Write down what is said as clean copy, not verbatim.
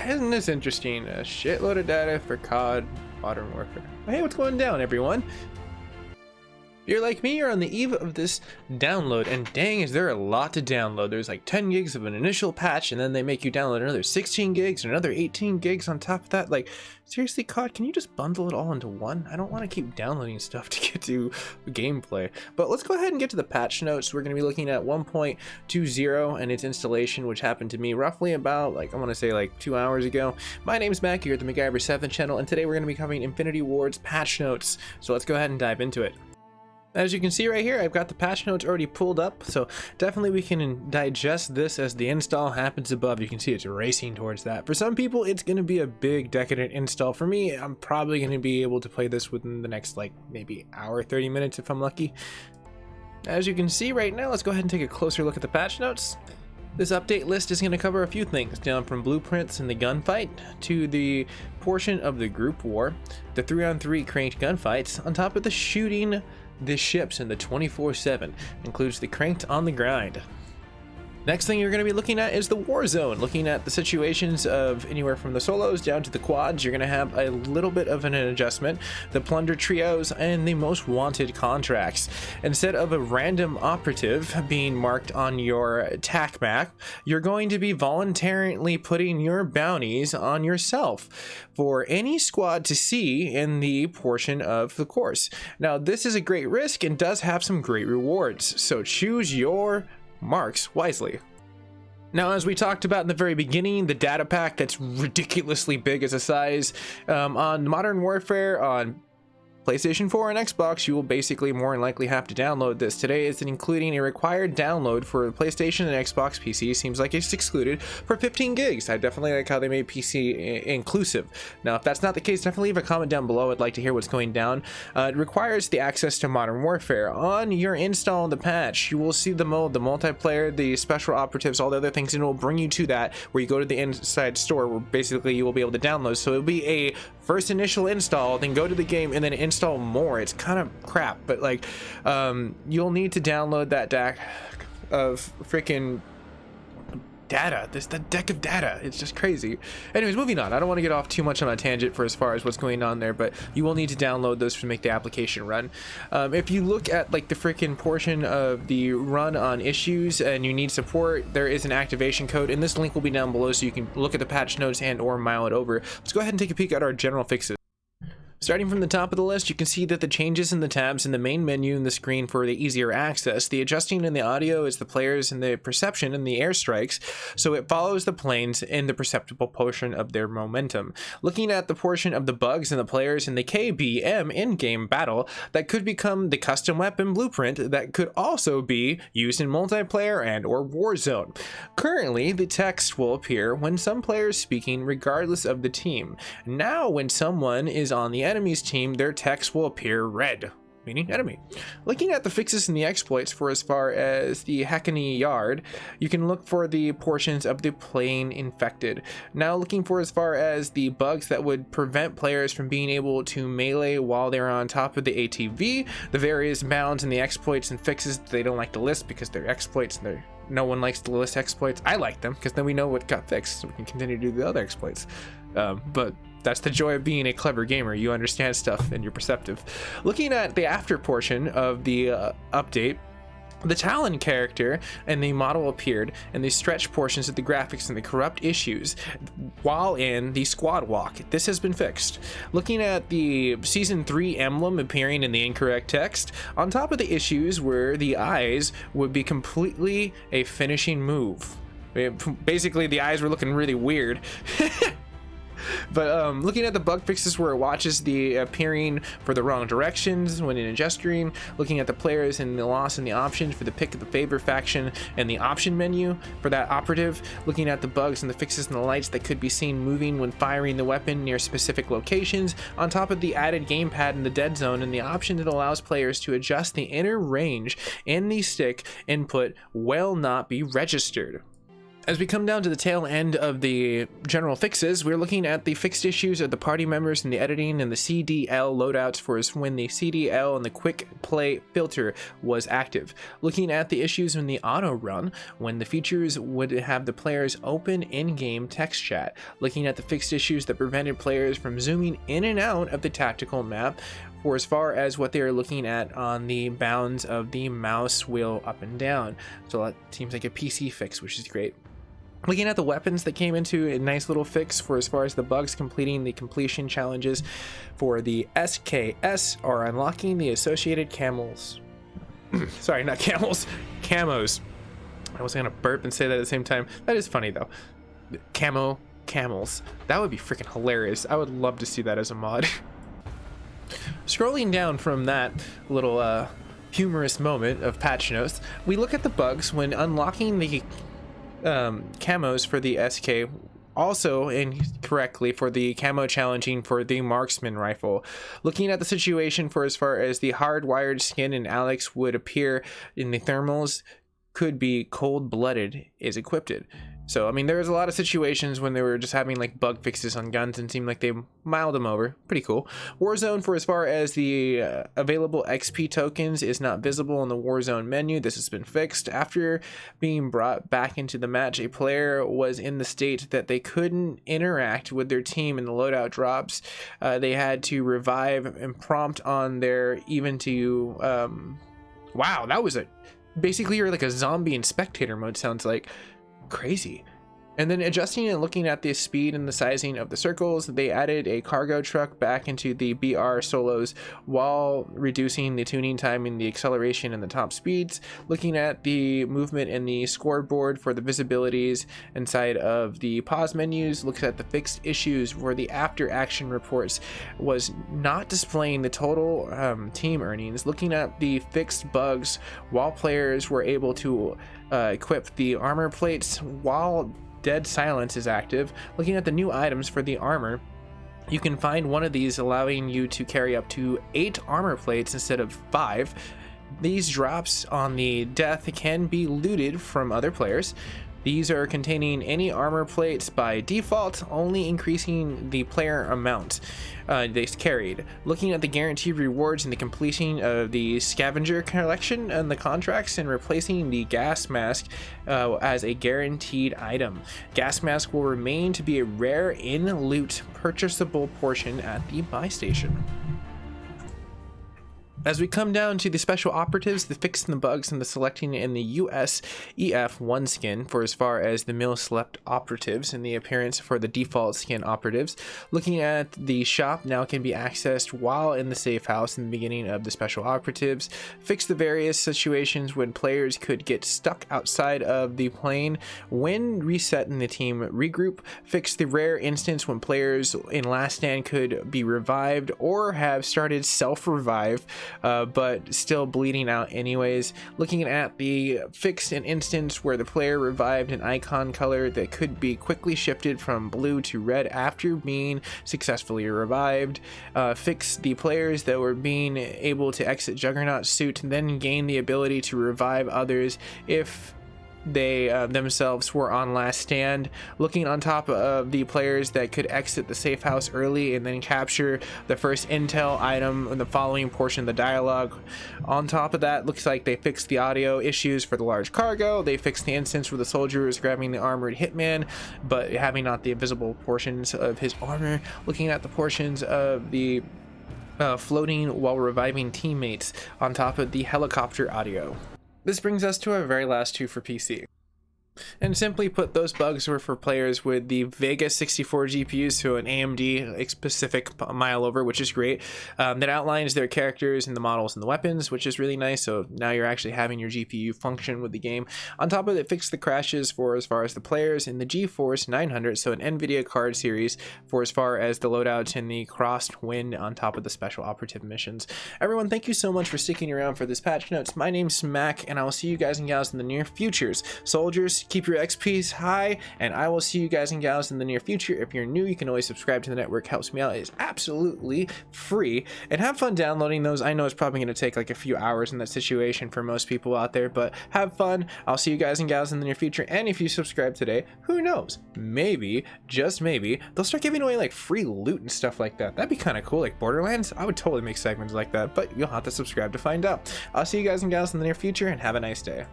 isn't this interesting? A shitload of data for COD Modern Warfare. Hey, what's going down, everyone? If you're like me, you're on the eve of this download, and dang, is there a lot to download. There's like 10 gigs of an initial patch, and then they make you download another 16 gigs and another 18 gigs on top of that. Like, seriously, COD, can you just bundle it all into one? I don't want to keep downloading stuff to get to gameplay. But let's go ahead and get to the patch notes. We're going to be looking at 1.20 and its installation, which happened to me roughly about, like, I want to say like 2 hours ago. My name's Mac here at the MacGyver7 channel, and today we're going to be covering infinityward's patch notes. So let's go ahead and dive into it. As you can see right here, I've got the patch notes already pulled up, so definitely we can digest this as the install happens above. You can see it's racing towards that. For some people, it's going to be a big decadent install. For me, I'm probably going to be able to play this within the next, like, maybe hour, 30 minutes if I'm lucky. As you can see right now, let's go ahead and take a closer look at the patch notes. This update list is going to cover a few things, down from blueprints in the gunfight to the portion of the group war, the 3-on-3 cranked gunfights, on top of the shooting the ships in the 24/7, includes the cranked on the grind. Next thing you're going to be looking at is the Warzone, looking at the situations of anywhere from the solos down to the quads. You're going to have a little bit of an adjustment, the plunder trios and the most wanted contracts. Instead of a random operative being marked on your TAC map, you're going to be voluntarily putting your bounties on yourself for any squad to see in the portion of the course. Now, this is a great risk and does have some great rewards, so choose your marks wisely. Now, as we talked about in the very beginning, the data pack that's ridiculously big as a size on Modern Warfare on PlayStation 4 and Xbox, you will basically more than likely have to download this. Today is including a required download for PlayStation and Xbox. PC seems like it's excluded for 15 gigs. I definitely like how they made PC inclusive. Now, if that's not the case, definitely leave a comment down below. I'd like to hear what's going down. It requires the access to Modern Warfare. On your install of the patch, you will see the mode, the multiplayer, the special operatives, all the other things, and it will bring you to that where you go to the inside store where basically you will be able to download. So it'll be a first initial install, then go to the game and then install more. It's kind of crap, but like you'll need to download that deck of freaking data. The deck of data. It's just crazy. Anyways, moving on. I don't want to get off too much on a tangent for as far as what's going on there, but you will need to download those to make the application run. If you look at like the freaking portion of the run on issues and you need support, there is an activation code, and this link will be down below so you can look at the patch notes and or mile it over. Let's go ahead and take a peek at our general fixes. Starting from the top of the list, you can see that the changes in the tabs in the main menu in the screen for the easier access. The adjusting in the audio is the players and the perception in the airstrikes, so it follows the planes in the perceptible portion of their momentum. Looking at the portion of the bugs and the players in the KBM in-game battle, that could become the custom weapon blueprint that could also be used in multiplayer and or Warzone. Currently, the text will appear when some players speaking regardless of the team. Now, when someone is on the enemy's team, their text will appear red, meaning enemy. Looking at the fixes and the exploits for as far as the Hackney Yard, you can look for the portions of the plane infected. Now looking for as far as the bugs that would prevent players from being able to melee while they're on top of the ATV, the various bounds and the exploits and fixes they don't like to list because they're exploits and no one likes to list exploits. I like them because then we know what got fixed so we can continue to do the other exploits. But that's the joy of being a clever gamer. You understand stuff and you're perceptive. Looking at the after portion of the update, the Talon character and the model appeared in the stretch portions of the graphics and the corrupt issues while in the squad walk. This has been fixed. Looking at the season 3 emblem appearing in the incorrect text, on top of the issues where the eyes would be completely a finishing move. Basically, the eyes were looking really weird. But looking at the bug fixes where it watches the appearing for the wrong directions when in gesturing, looking at the players and the loss and the options for the pick of the favor faction and the option menu for that operative, looking at the bugs and the fixes and the lights that could be seen moving when firing the weapon near specific locations, on top of the added gamepad in the dead zone and the option that allows players to adjust the inner range in the stick input will not be registered. As we come down to the tail end of the general fixes, we're looking at the fixed issues of the party members and the editing and the CDL loadouts for when the CDL and the quick play filter was active. Looking at the issues in the auto run, when the features would have the players open in-game text chat. Looking at the fixed issues that prevented players from zooming in and out of the tactical map, for as far as what they are looking at on the bounds of the mouse wheel up and down. So that seems like a PC fix, which is great. Looking at the weapons that came into a nice little fix for as far as the bugs completing the completion challenges for the SKS are unlocking the associated camels. Sorry, not camels, camos. I was gonna burp and say that at the same time. That is funny though. Camels. That would be freaking hilarious. I would love to see that as a mod. Scrolling down from that little humorous moment of patch notes, we look at the bugs when unlocking the camos for the SK, also incorrectly for the camo challenging for the marksman rifle. Looking at the situation for as far as the hardwired skin in Alex would appear in the thermals could be cold-blooded is equipped. So I mean, there was a lot of situations when they were just having like bug fixes on guns and seemed like they miled them over. Pretty cool. Warzone, for as far as the available XP tokens, is not visible in the Warzone menu. This has been fixed. After being brought back into the match, a player was in the state that they couldn't interact with their team in the loadout drops. They had to revive and prompt on their even to wow, that was basically you're like a zombie in spectator mode, sounds like. Crazy. And then adjusting and looking at the speed and the sizing of the circles, they added a cargo truck back into the BR solos while reducing the tuning time and the acceleration and the top speeds. Looking at the movement in the scoreboard for the visibilities inside of the pause menus, looks at the fixed issues where the after action reports was not displaying the total team earnings. Looking at the fixed bugs while players were able to equip the armor plates while dead silence is active. Looking at the new items for the armor, you can find one of these allowing you to carry up to 8 armor plates instead of 5. These drops on the death can be looted from other players. These are containing any armor plates by default, only increasing the player amount they carried. Looking at the guaranteed rewards and the completion of the scavenger collection and the contracts and replacing the gas mask as a guaranteed item. Gas mask will remain to be a rare in loot purchasable portion at the buy station. As we come down to the special operatives, the fixing the bugs and the selecting in the US EF1 skin for as far as the mill select operatives and the appearance for the default skin operatives. Looking at the shop now can be accessed while in the safe house in the beginning of the special operatives. Fix the various situations when players could get stuck outside of the plane when resetting the team regroup. Fix the rare instance when players in last stand could be revived or have started self-revive but still bleeding out anyways. Looking at the fixed an instance where the player revived an icon color that could be quickly shifted from blue to red after being successfully revived. Fix the players that were being able to exit Juggernaut suit and then gain the ability to revive others if they themselves were on last stand. Looking on top of the players that could exit the safe house early and then capture the first intel item in the following portion of the dialogue. On top of that, looks like they fixed the audio issues for the large cargo. They fixed the instance where the soldier is grabbing the armored hitman but having not the visible portions of his armor. Looking at the portions of the floating while reviving teammates on top of the helicopter audio. This brings us to our very last two for PC. And simply put, those bugs were for players with the Vega 64 GPUs, so an AMD specific mile over, which is great. That outlines their characters and the models and the weapons, which is really nice. So now you're actually having your GPU function with the game. On top of it, fixed the crashes for as far as the players in the GeForce 900, so an NVIDIA card series for as far as the loadouts and the crossed wind on top of the special operative missions. Everyone, thank you so much for sticking around for this patch notes. My name's Mac, and I will see you guys and gals in the near futures. Soldiers, keep your XPs high, and I will see you guys and gals in the near future. If you're new, you can always subscribe to the network. Helps me out. It's absolutely free, and have fun downloading those. I know it's probably going to take like a few hours in that situation for most people out there, but have fun. I'll see you guys and gals in the near future. And if you subscribe today, who knows, maybe, just maybe, they'll start giving away like free loot and stuff like that. That'd be kind of cool. Like Borderlands, I would totally make segments like that, but you'll have to subscribe to find out. I'll see you guys and gals in the near future, and have a nice day.